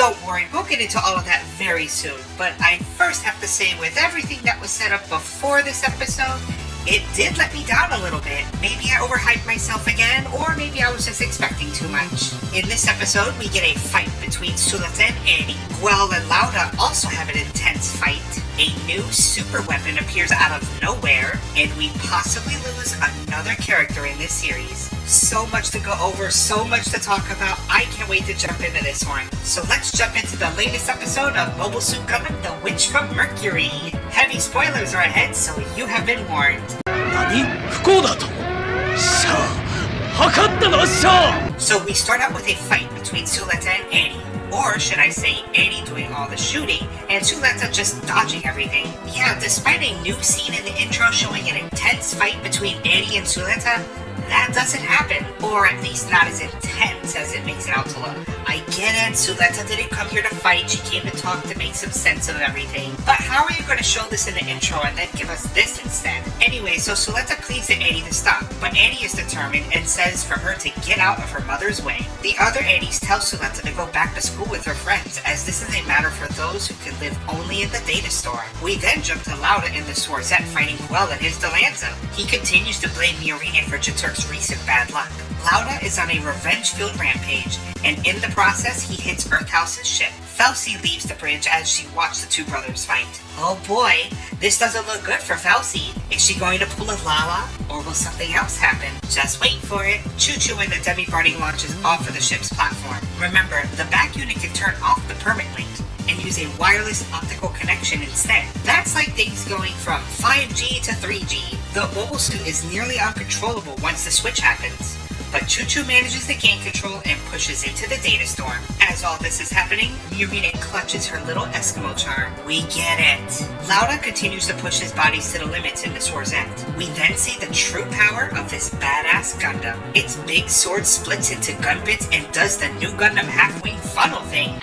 Don't worry, we'll get into all of that very soon, but I first have to say, with everything that was set up before this episode, it did let me down a little bit. Maybe I overhyped myself again, or maybe I was just expecting too much. In this episode, we get a fight between Suleta and Annie. Guel and Lauda also have an intense fight. A new super weapon appears out of nowhere, and we possibly lose another character in this series. So much to go over, so much to talk about. I can't wait to jump into this one. So let's jump into the latest episode of Mobile Suit Gundam: The Witch from Mercury. Heavy spoilers are ahead, so you have been warned. So we start out with a fight between Suleta and Annie. Or should I say, Annie doing all the shooting, and Suleta just dodging everything. Yeah, despite a new scene in the intro showing an intense fight between Annie and Suleta, that doesn't happen. Or at least not as intense as it makes it out to look. I get it, Suleta didn't come here to fight, she came to talk to make some sense of everything. But how are you going to show this in the intro and then give us this instead? Anyway, so Suleta pleads to Annie to stop, but Annie is determined and says for her to get out of her mother's way. The other Annies tell Suleta to go back to school with her friends, as this is a matter for those who can live only in the data store. We then jump to Lauda in the Swarzette fighting Guel and his Delanza. He continues to blame Miorine for Jaturk's recent bad luck. Lauda is on a revenge-filled rampage, and in the process, he hits Earthhouse's ship. Felsi leaves the bridge as she watched the two brothers fight. Oh boy, this doesn't look good for Felsi. Is she going to pull a Lala, or will something else happen? Just wait for it. Choo-Choo and the Demi-Barding launches off of the ship's platform. Remember, the back unit can turn off the permit link and use a wireless optical connection instead. That's like things going from 5G to 3G. The mobile suit is nearly uncontrollable once the switch happens. But Choo-Choo manages to gain control and pushes into the data storm. As all this is happening, Miorine clutches her little Eskimo charm. We get it. Lauda continues to push his bodies to the limits in the Swarzette. We then see the true power of this badass Gundam. Its big sword splits into gun bits and does the new Gundam half-wing funnel thing.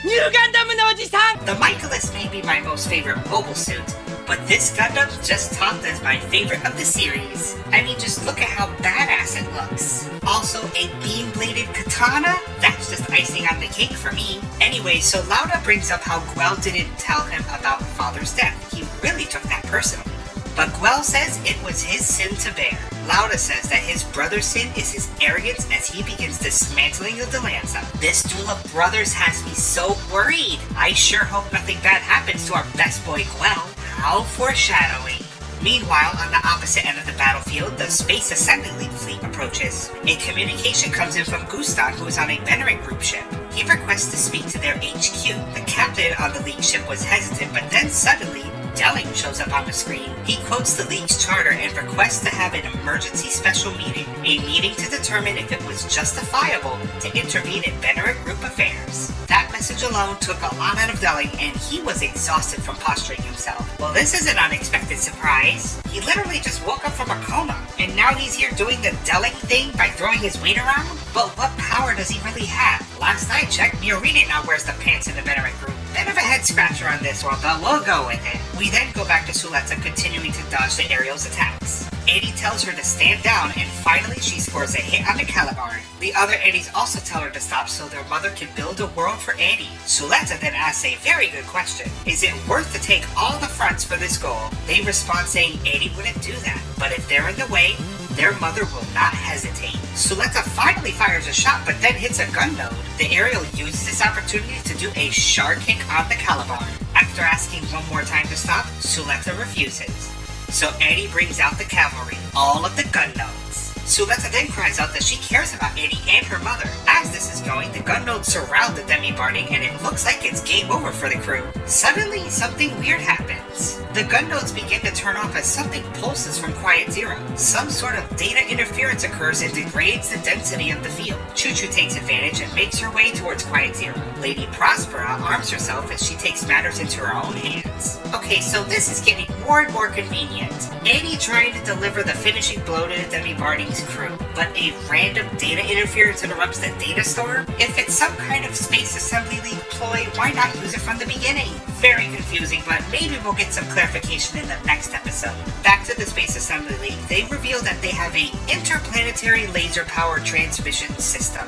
New Gundam no Oji-san! The Michaelis may be my most favorite mobile suit, but this Gundam just topped as my favorite of the series. I mean, just look at how badass it looks. Also, a beam-bladed katana? That's just icing on the cake for me. Anyway, so Lauda brings up how Guel didn't tell him about her father's death. He really took that personally. But Guel says it was his sin to bear. Lauda says that his brother's sin is his arrogance as he begins dismantling the Delanza. This duel of brothers has me so worried. I sure hope nothing bad happens to our best boy Guel. How foreshadowing. Meanwhile, on the opposite end of the battlefield, the Space Assembly League fleet approaches. A communication comes in from Gustan, who is on a Veneran group ship. He requests to speak to their HQ. The captain on the League ship was hesitant, but then suddenly, Delling shows up on the screen. He quotes the League's charter and requests to have an emergency special meeting, a meeting to determine if it was justifiable to intervene in Veneran group affairs. That message alone took a lot out of Delling, and he was exhausted from posturing himself. Well, this is an unexpected surprise. He literally just woke up from a coma, and now he's here doing the Delling thing by throwing his weight around? But what power does he really have? Last I checked, Miorine now wears the pants in the Veneran group. Bit of a head scratcher on this one, but we'll go with it. We then go back to Suleta continuing to dodge the aerial's attacks. Annie tells her to stand down, and finally she scores a hit on the Caliban. The other Annies also tell her to stop so their mother can build a world for Annie. Suleta then asks a very good question. Is it worth to take all the fronts for this goal? They respond saying Annie wouldn't do that, but if they're in the way, their mother will not hesitate. Suleta finally fires a shot, but then hits a gun node. The aerial uses this opportunity to do a shark kick on the Caliban. After asking one more time to stop, Suleta refuses. So Annie brings out the cavalry, all of the gun nodes. Suleta then cries out that she cares about Annie and her mother. As this is going, the gun nodes surround the Demi-Barding, and it looks like it's game over for the crew. Suddenly, something weird happens. The gun nodes begin to turn off as something pulses from Quiet Zero. Some sort of data interference occurs and degrades the density of the field. Choo-Choo takes advantage and makes her way towards Quiet Zero. Lady Prospera arms herself as she takes matters into her own hands. Okay, so this is getting more and more convenient. Annie trying to deliver the finishing blow to the Demi-Barding's crew, but a random data interference interrupts the data storm? If it's some kind of Space Assembly League ploy, why not use it from the beginning? Very confusing, but maybe we'll get some clarification in the next episode. Back to the Space Assembly League, they reveal that they have a interplanetary laser power transmission system.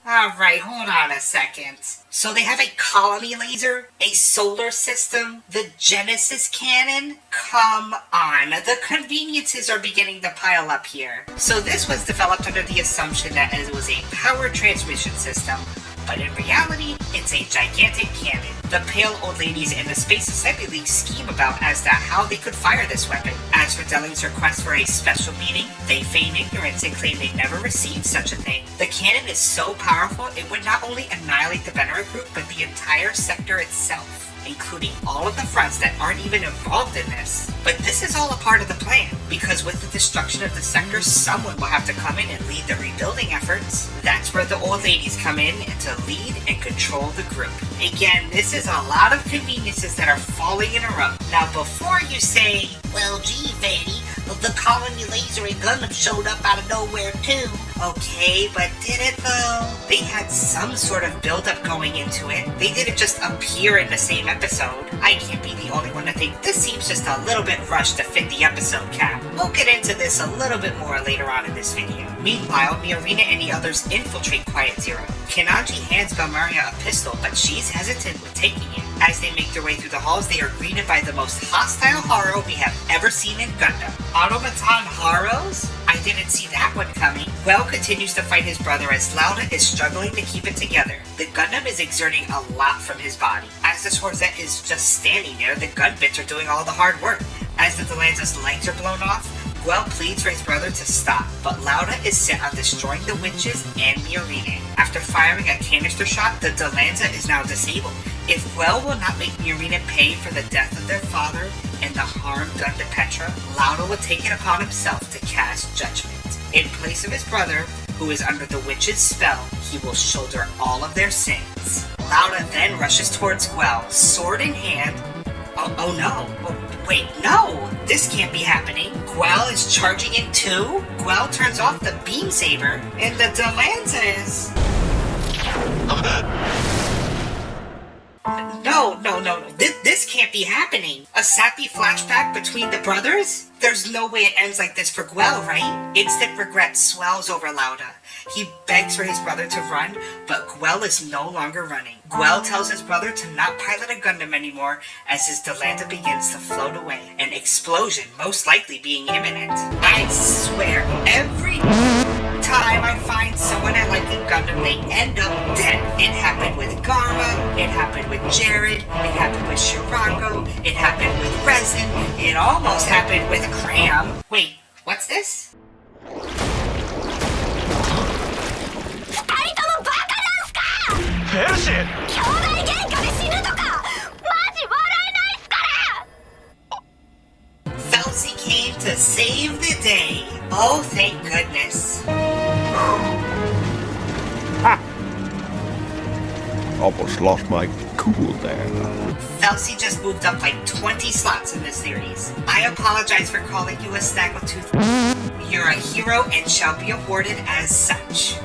Alright, hold on a second. So they have a colony laser, a solar system, the Genesis cannon? Come on, the conveniences are beginning to pile up here. So this was developed under the assumption that it was a power transmission system, but in reality, it's a gigantic cannon. The pale old ladies in the Space Assembly League scheme about as to how they could fire this weapon. As for Delling's request for a special meeting, they feign ignorance and claim they never received such a thing. The cannon is so powerful, it would not only annihilate the Benner group, but the entire sector itself, including all of the fronts that aren't even involved in this. But this is all a part of the plan, because with the destruction of the sector, someone will have to come in and lead the rebuilding efforts. That's where the old ladies come in and to lead and control the group. Again, this is a lot of conveniences that are falling in a row. Now before you say, well gee Fanny, the colony laser and Gundam showed up out of nowhere too. Okay, but did it though? They had some sort of build-up going into it. They didn't just appear in the same episode. I can't be the only one to think this seems just a little bit rushed to fit the episode cap. We'll get into this a little bit more later on in this video. Meanwhile, Miorina and the others infiltrate Quiet Zero. Kanaji hands Belmaria a pistol, but she's hesitant with taking it. As they make their way through the halls, they are greeted by the most hostile Haro we have ever seen in Gundam. Automaton Haros? I didn't see that one coming. Well continues to fight his brother as Lauda is struggling to keep it together. The Gundam is exerting a lot from his body. As the Swarzette is just standing there, the gun bits are doing all the hard work. As the Delanza's legs are blown off, Guel pleads for his brother to stop, but Lauda is set on destroying the witches and Miorine. After firing a canister shot, the Delanza is now disabled. If Guel will not make Miorine pay for the death of their father and the harm done to Petra, Lauda will take it upon himself to cast judgment. In place of his brother, who is under the witch's spell, he will shoulder all of their sins. Lauda then rushes towards Guel, sword in hand. Oh no. Wait, no! This can't be happening. Guel is charging in too? Guel turns off the beam saber, and the Delanza is... No. This can't be happening. A sappy flashback between the brothers? There's no way it ends like this for Guel, right? Instant regret swells over Lauda. He begs for his brother to run, but Guel is no longer running. Guel tells his brother to not pilot a Gundam anymore as his Delanta begins to float away, an explosion most likely being imminent. I swear, every time I find someone I like in Gundam, they end up dead. It happened with Garma, it happened with Jared, it happened with Shirango, it happened with Resin, it almost happened with Cram. Wait, what's this? Felsi came to save the day. Oh, thank goodness. Almost lost my cool there. Felsi just moved up like 20 slots in this series. I apologize for calling you a snaggletooth. You're a hero and shall be awarded as such.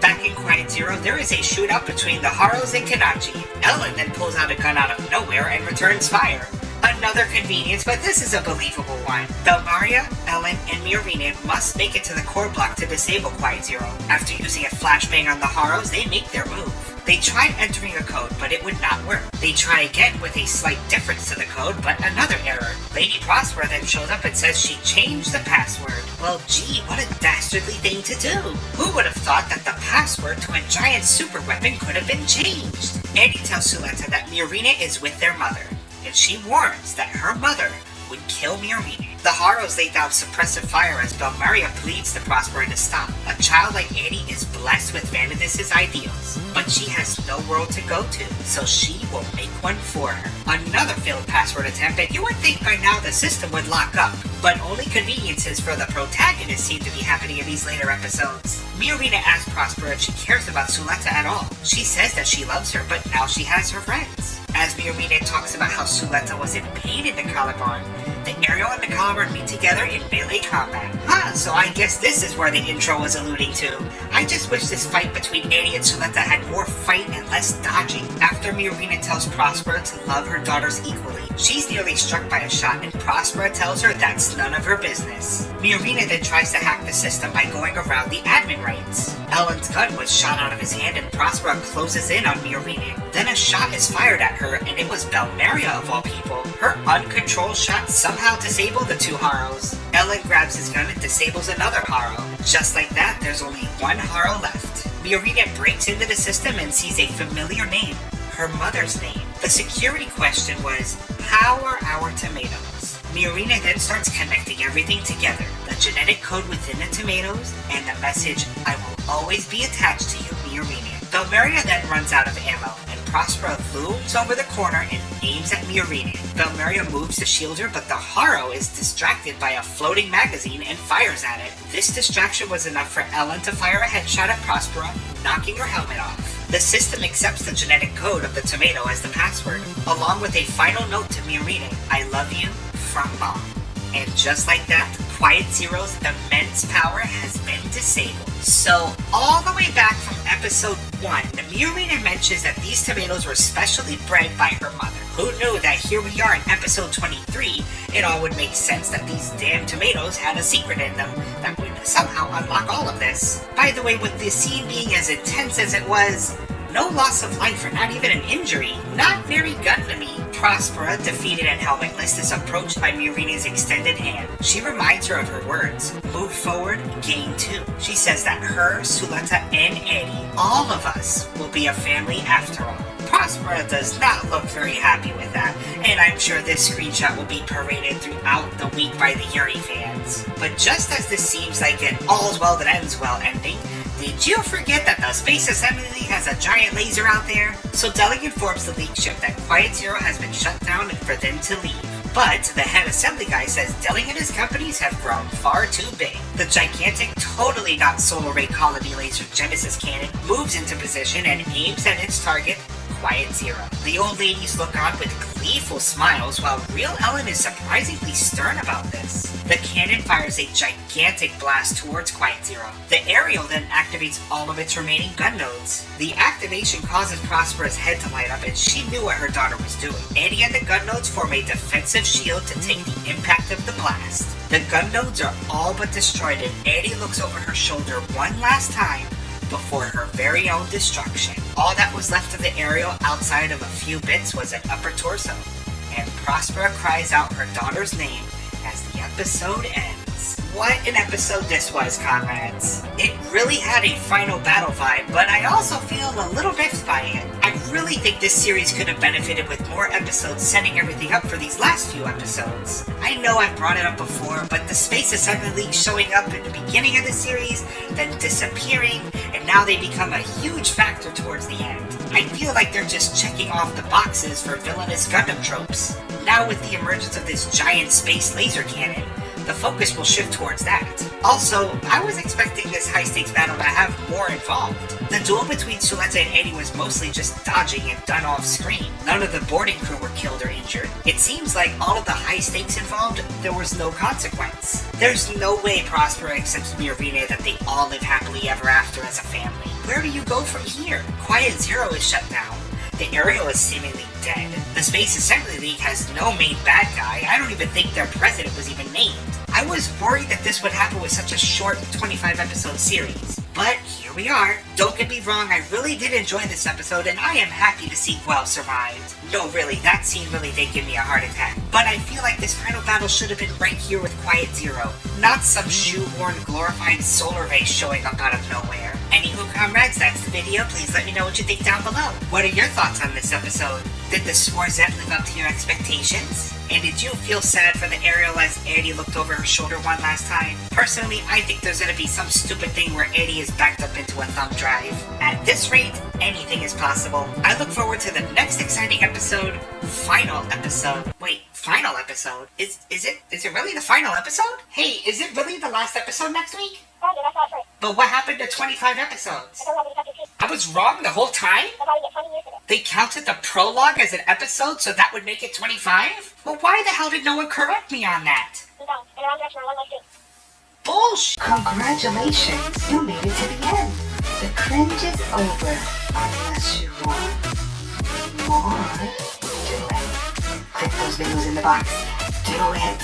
Back in Quiet Zero, there is a shootout between the Haros and Kanaji. Ellen then pulls out a gun out of nowhere and returns fire. Another convenience, but this is a believable one. Belmaria, Ellen, and Miorine must make it to the core block to disable Quiet Zero. After using a flashbang on the Haros, they make their move. They tried entering a code, but it would not work. They try again with a slight difference to the code, but another error. Lady Prospera then shows up and says she changed the password. Well, gee, what a dastardly thing to do. Who would have thought that the password to a giant super weapon could have been changed? Annie tells Suletta that Miorine is with their mother, and she warns that her mother would kill Miorine. The Haros lay down suppressive fire as Belmaria pleads to Prospera to stop. A child like Annie is blessed with Vanidus' ideals, but she has no world to go to, so she will make one for her. Another failed password attempt, and you would think by now the system would lock up, but only conveniences for the protagonist seem to be happening in these later episodes. Miorine asks Prospera if she cares about Suletta at all. She says that she loves her, but now she has her friends. As Miorine talks about how Suletta was in pain in the collarbone, the Aerial and the collarbone meet together in melee combat. So I guess this is where the intro was alluding to. I just wish this fight between Annie and Suletta had more fight and less dodging. After Miorine tells Prospera to love her daughters equally, she's nearly struck by a shot and Prospera tells her that's none of her business. Miorine then tries to hack the system by going around the admin rights. Ellen's gun was shot out of his hand and Prospera closes in on Miorine. Then a shot is fired at her and it was Belmeria of all people. Her uncontrolled shot somehow disabled the two Haros. Ellen grabs his gun and disables another Haro. Just like that, there's only one Haro left. Miorine breaks into the system and sees a familiar name. Her mother's name. The security question was, how are our tomatoes? Miorine then starts connecting everything together. The genetic code within the tomatoes and the message, I will always be attached to you, Miorine. Belmeria then runs out of ammo and Prospera looms over the corner and aims at Miorine. Belmeria moves to shield her, but the Haro is distracted by a floating magazine and fires at it. This distraction was enough for Ellen to fire a headshot at Prospera, knocking her helmet off. The system accepts the genetic code of the tomato as the password, along with a final note to Miorine, I love you, from Mom. And just like that, Quiet Zero's immense power has been disabled. So, all the way back from episode 1, Miorine mentions that these tomatoes were specially bred by her mother. Who knew that here we are in episode 23, it all would make sense that these damn tomatoes had a secret in them that would somehow unlock all of this. By the way, with the scene being as intense as it was, no loss of life or not even an injury. Not very Gundam-y. Prospera, defeated and helmetless, is approached by Miorine's extended hand. She reminds her of her words. Move forward, gain two. She says that her, Suletta, and Eddie, all of us, will be a family after all. Prospera does not look very happy with that, and I'm sure this screenshot will be paraded throughout the week by the Yuri fans. But just as this seems like an all's well that ends well ending, did you forget that the Space Assembly League has a giant laser out there? So Deli informs the League ship that Quiet Zero has been shut down and for them to leave. But the head assembly guy says Deli and his companies have grown far too big. The gigantic, totally not solar ray colony laser Genesis cannon moves into position and aims at its target, Quiet Zero. The old ladies look on with gleeful smiles while real Ellen is surprisingly stern about this. The cannon fires a gigantic blast towards Quiet Zero. The Aerial then activates all of its remaining gun nodes. The activation causes Prospera's head to light up and she knew what her daughter was doing. Annie and the gun nodes form a defensive shield to take the impact of the blast. The gun nodes are all but destroyed and Annie looks over her shoulder one last time before her very own destruction. All that was left of the Aerial outside of a few bits was an upper torso, and Prospera cries out her daughter's name as the episode ends. What an episode this was, comrades. It really had a final battle vibe, but I also feel a little miffed by it. I really think this series could have benefited with more episodes setting everything up for these last few episodes. I know I've brought it up before, but the Space Assembly League showing up in the beginning of the series, then disappearing, and now they become a huge factor towards the end. I feel like they're just checking off the boxes for villainous Gundam tropes. Now with the emergence of this giant space laser cannon, the focus will shift towards that. Also, I was expecting this high-stakes battle to have more involved. The duel between Suletta and Eddie was mostly just dodging and done off-screen. None of the boarding crew were killed or injured. It seems like all of the high stakes involved, there was no consequence. There's no way Prospera accepts Miorine that they all live happily ever after as a family. Where do you go from here? Quiet Zero is shut down. The Aerial is seemingly dead. The Space Assembly League has no main bad guy. I don't even think their president was even named. I was worried that this would happen with such a short 25-episode series. But here we are. Don't get me wrong, I really did enjoy this episode, and I am happy to see Guel survived. No, really, that scene really did give me a heart attack. But I feel like this final battle should have been right here with Quiet Zero, not some shoehorned, glorified solar ray showing up out of nowhere. Anywho, comrades, that's the video. Please let me know what you think down below. What are your thoughts on this episode? Did the Swarzette live up to your expectations? And did you feel sad for the Aerial as Eddie looked over her shoulder one last time? Personally, I think there's gonna be some stupid thing where Eddie is backed up into a thumb drive. At this rate, anything is possible. I look forward to the next exciting episode, final episode. Wait, final episode. Is it really the final episode? Hey, is it really the last episode next week? But what happened to 25 episodes? I was wrong the whole time? They counted the prologue as an episode, so that would make it 25? Well, why the hell did no one correct me on that? Bullshit! Congratulations, you made it to the end. The cringe is over. Unless you want more. Do it. Click those videos in the box. Do it.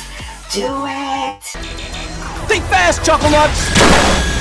Do it! Think fast, Chuckle Nuts!